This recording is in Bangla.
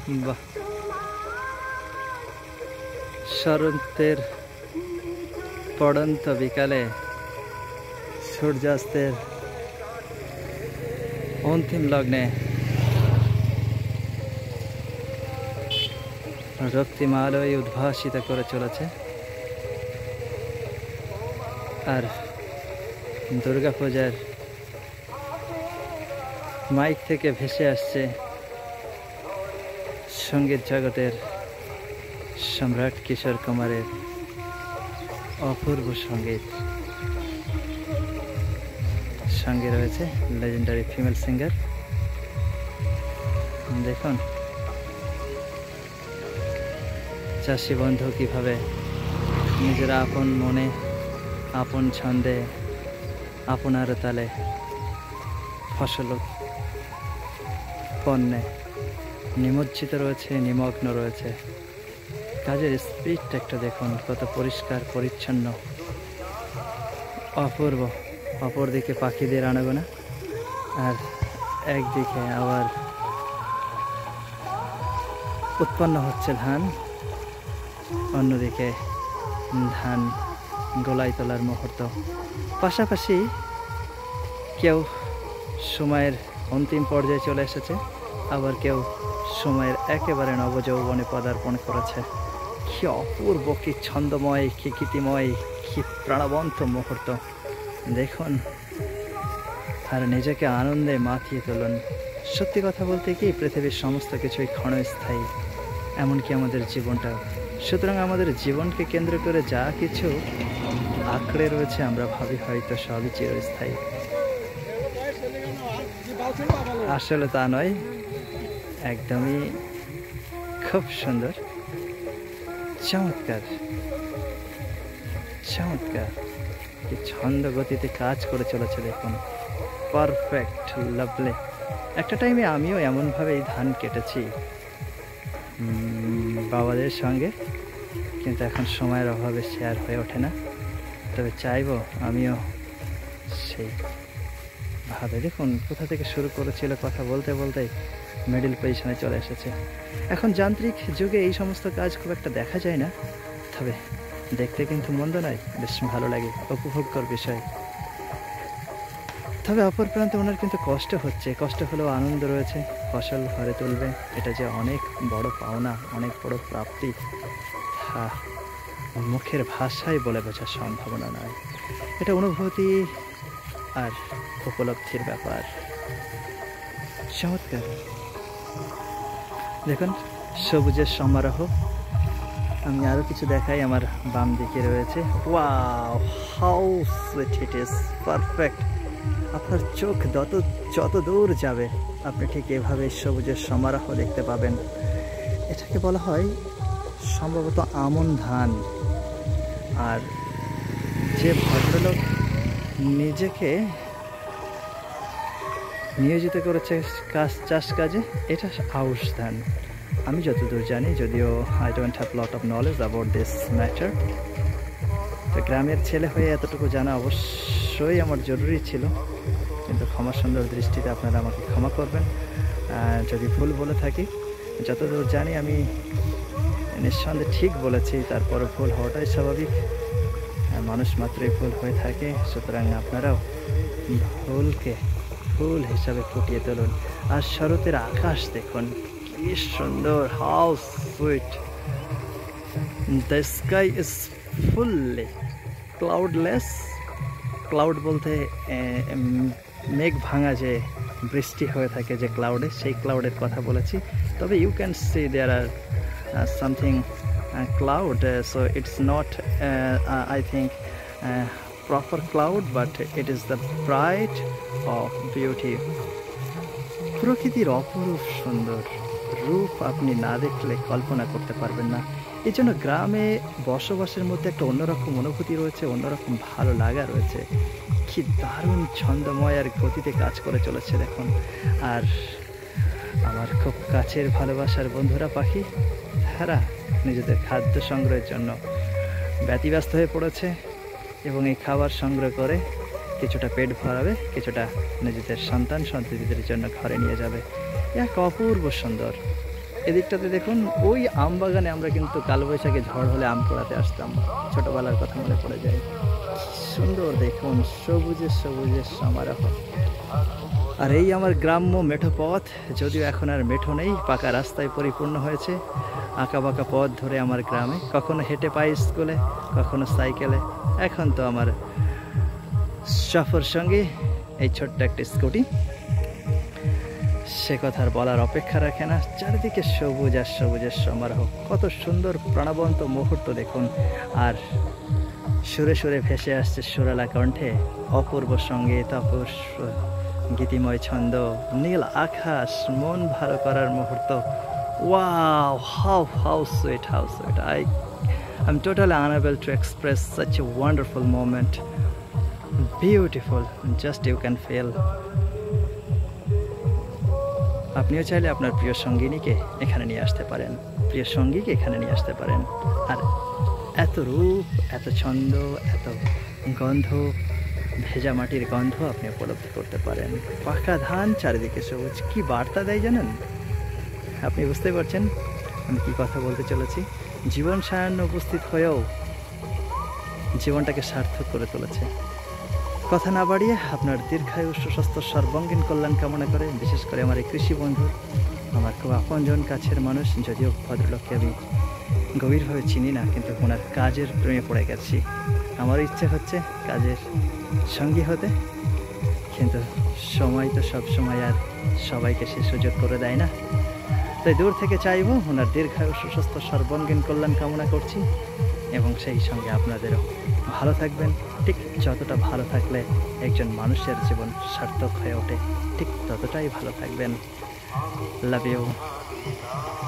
বাহ, শরতের পড়ন্ত বিকালে সূর্যাস্তের অন্তিম লগ্নে রক্তিম আলোয় উদ্ভাসিত করে চলেছে। আর দুর্গাপূজার মাইক থেকে ভেসে আসছে সঙ্গীত জগতের সম্রাট কিশোর কুমারের অপূর্ব সঙ্গীত। সঙ্গে রয়েছে লেজেন্ডারি ফিমেল সিঙ্গার। দেখুন চাষি বন্ধু কিভাবে নিজেরা আপন মনে, আপন ছন্দে, আপনার তালে ফসল পণ্যে নিমজ্জিত রয়েছে, নিমগ্ন রয়েছে। কাজের স্পিডটা একটা দেখুন, কত পরিষ্কার পরিচ্ছন্ন, অপূর্ব। অপরদিকে পাখিদের আনাগোনা, আর একদিকে আবার উৎপন্ন হচ্ছে ধান, অন্যদিকে ধান গোলায় তোলার মুহূর্ত। পাশাপাশি কেউ সময়ের অন্তিম পর্যায়ে চলে এসেছে, আবার কেউ সময়ের একেবারে নবযৌবনে পদার্পণ করেছে। কি অপূর্ব, কি ছন্দময়, কি গীতিময়, কি প্রাণবন্ত মুহূর্ত দেখুন। আর নিজেকে আনন্দে মাতিয়ে তুলুন। সত্যি কথা বলতে কি, পৃথিবীর সমস্ত কিছুই ক্ষণস্থায়ী, এমনকি আমাদের জীবনটাও। সুতরাং আমাদের জীবনকে কেন্দ্র করে যা কিছু আঁকড়ে রয়েছে আমরা ভাবি হয়তো সবই চিরস্থায়ী। আসলে তা নয়, একদমই খুব সুন্দর, চমৎকার চমৎকার, কি ছন্দ গতিতে কাজ করে চলেছে দেখুন। Perfect, lovely. একটা টাইমে আমিও এমনভাবেই ধান কেটেছি বাবাদের সঙ্গে, কিন্তু এখন সময়ের অভাবে শেয়ার হয়ে ওঠে না। তবে চাইবো আমিও সেই ভাবে। দেখুন কোথা থেকে শুরু করেছিল, কথা বলতে বলতে মিডল পজিশনে চলে এসেছে। এখন যান্ত্রিক যুগে এই সমস্ত কাজ খুব একটা দেখা যায় না, তবে দেখতে কিন্তু মন্দ নয়, বেশ ভালো লাগে, উপভোগ্যর বিষয়। তবে অপর প্রান্তে ওনার কিন্তু কষ্ট হচ্ছে, কষ্ট হলেও আনন্দ রয়েছে। ফসল ঘরে তুলবে, এটা যে অনেক বড় পাওনা, অনেক বড় প্রাপ্তি, তা মুখের ভাষায় বলে বোঝার সম্ভাবনা নয়। এটা অনুভূতি আর উপলব্ধির ব্যাপার। চমৎকার দেখুন, সবুজের সমারোহ। আমি আরও কিছু দেখাই, আমার বাম দিকে রয়েছে। Wow, how sweet it is, perfect. আপনার চোখ যত দূর যাবে আপনি ঠিক এভাবে সবুজের সমারোহ দেখতে পাবেন। এটাকে বলা হয় সম্ভবত আমন ধান। আর যে ভদ্রলোক নিজেকে নিয়োজিত করেছে চাষ কাজে, এটা আউশ ধান আমি যতদূর জানি, যদিও I don't have lot of knowledge about this matter. তো গ্রামের ছেলে হয়ে এতটুকু জানা অবশ্যই আমার জরুরি ছিল, কিন্তু ক্ষমা সুন্দর দৃষ্টিতে আপনারা আমাকে ক্ষমা করবেন যদি ভুল বলে থাকি। যতদূর জানি আমি নিঃসন্দেহে ঠিক বলেছি, তারপর ভুল হওয়াটাই স্বাভাবিক, মানুষ মাত্রই ভুল হয়ে থাকে। সুতরাং আপনারাও ভুলকে ফুল হিসাবে ফুটিয়ে তুলুন। আর শরতের আকাশ দেখুন কি সুন্দর, how sweet. The sky is fully cloudless. Cloud বলতে মেঘ ভাঙা যে বৃষ্টি হয়ে থাকে যে ক্লাউডে, সেই ক্লাউডের কথা বলেছি। তবে you can see there are something cloud, so it's not I think proper cloud, but it is the bright of beauty. প্রকৃতির অপরূপ সুন্দর রূপ আপনি না দেখলে কল্পনা করতে পারবেন না। এই জন্য গ্রামে বসবাসের মধ্যে একটা অন্যরকম অনুভূতি রয়েছে, অন্যরকম ভালো লাগা রয়েছে। কি দারুণ ছন্দময় আর গতিতে কাজ করে চলেছে দেখুন। আর আমার খুব কাছের ভালোবাসার বন্ধুরা পাখি, তারা নিজেদের খাদ্য সংগ্রহের জন্য ব্যতিব্যস্ত হয়ে পড়েছে এবং এই খাবার সংগ্রহ করে কিছুটা পেট ভরাবে, কিছুটা নিজেদের সন্তান সন্ততিদের জন্য ঘরে নিয়ে যাবে। এক অপূর্ব সুন্দর। এদিকটাতে দেখুন, ওই আম বাগানে আমরা কিন্তু কালবৈশাখী ঝড় হলে আম পোড়াতে আসতাম। ছোটবেলার কথা মনে পড়ে যায়। সুন্দর দেখুন, সবুজের সবুজের সমারোহ। আর এই আমার গ্রাম্য মেঠো পথ, যদিও এখন আর মেঠো নেই, পাকা রাস্তায় পরিপূর্ণ হয়েছে। আঁকা বাঁকা পথ ধরে আমার গ্রামে, কখনো হেঁটে পাই স্কুলে, কখনো সাইকেলে। এখন তো আমার সফর সঙ্গী এই ছোট্ট একটা স্কুটি, সে কথা আর বলার অপেক্ষা রাখে না। চারিদিকে সবুজ আর সবুজের সমারোহ, কত সুন্দর প্রাণবন্ত মুহূর্ত দেখুন। আর সুরে সুরে ভেসে আসছে সুরালা কণ্ঠে অপূর্ব সঙ্গীত, অপূর্ব গীতিময় ছন্দ, নীল আকাশ, মন ভালো করার মুহূর্ত। Wow, how sweet, how sweet. I'm totally unable to express such a wonderful moment. Beautiful, just you can feel. আপনিও চাইলে আপনার প্রিয় সঙ্গিনীকে এখানে নিয়ে আসতে পারেন, প্রিয় সঙ্গীকে এখানে নিয়ে আসতে পারেন। আর এত রূপ, এত ছন্দ, এত গন্ধ, ভেজা মাটির গন্ধ আপনি উপলব্ধি করতে পারেন। পাকা ধান, চারিদিকে সবুজ, কি বার্তা দেয় জানেন? আপনি বুঝতে পারছেন আমি কি কথা বলতে চলেছি? জীবন সায়ান্ন উপস্থিত হয়েও জীবনটাকে সার্থক করে তুলেছে। কথা না বাড়িয়ে আপনার দীর্ঘায়ু, সুস্বাস্থ্য, সর্বাঙ্গীন কল্যাণ কামনা করে, বিশেষ করে আমার এই কৃষি বন্ধু, আমার খুব আপনজন, কাছের মানুষ, যদিও ভদ্রলোককে আমি গভীরভাবে চিনি না, কিন্তু ওনার কাজের প্রেমে পড়ে গেছি। আমার ইচ্ছে হচ্ছে কাজের সঙ্গী হতে, কিন্তু সময় তো সব সময় আর সবাইকে সে সুযোগ করে দেয় না। তাই দূর থেকে চাইব ওনার দীর্ঘায়ু, সুস্বাস্থ্য, সর্বাঙ্গীন কল্যাণ কামনা করছি, এবং সেই সঙ্গে আপনাদেরও ভালো থাকবেন। ঠিক যতটা ভালো থাকলে একজন মানুষের জীবন সার্থক হয়ে ওঠে, ঠিক ততটাই ভালো থাকবেন। Love you.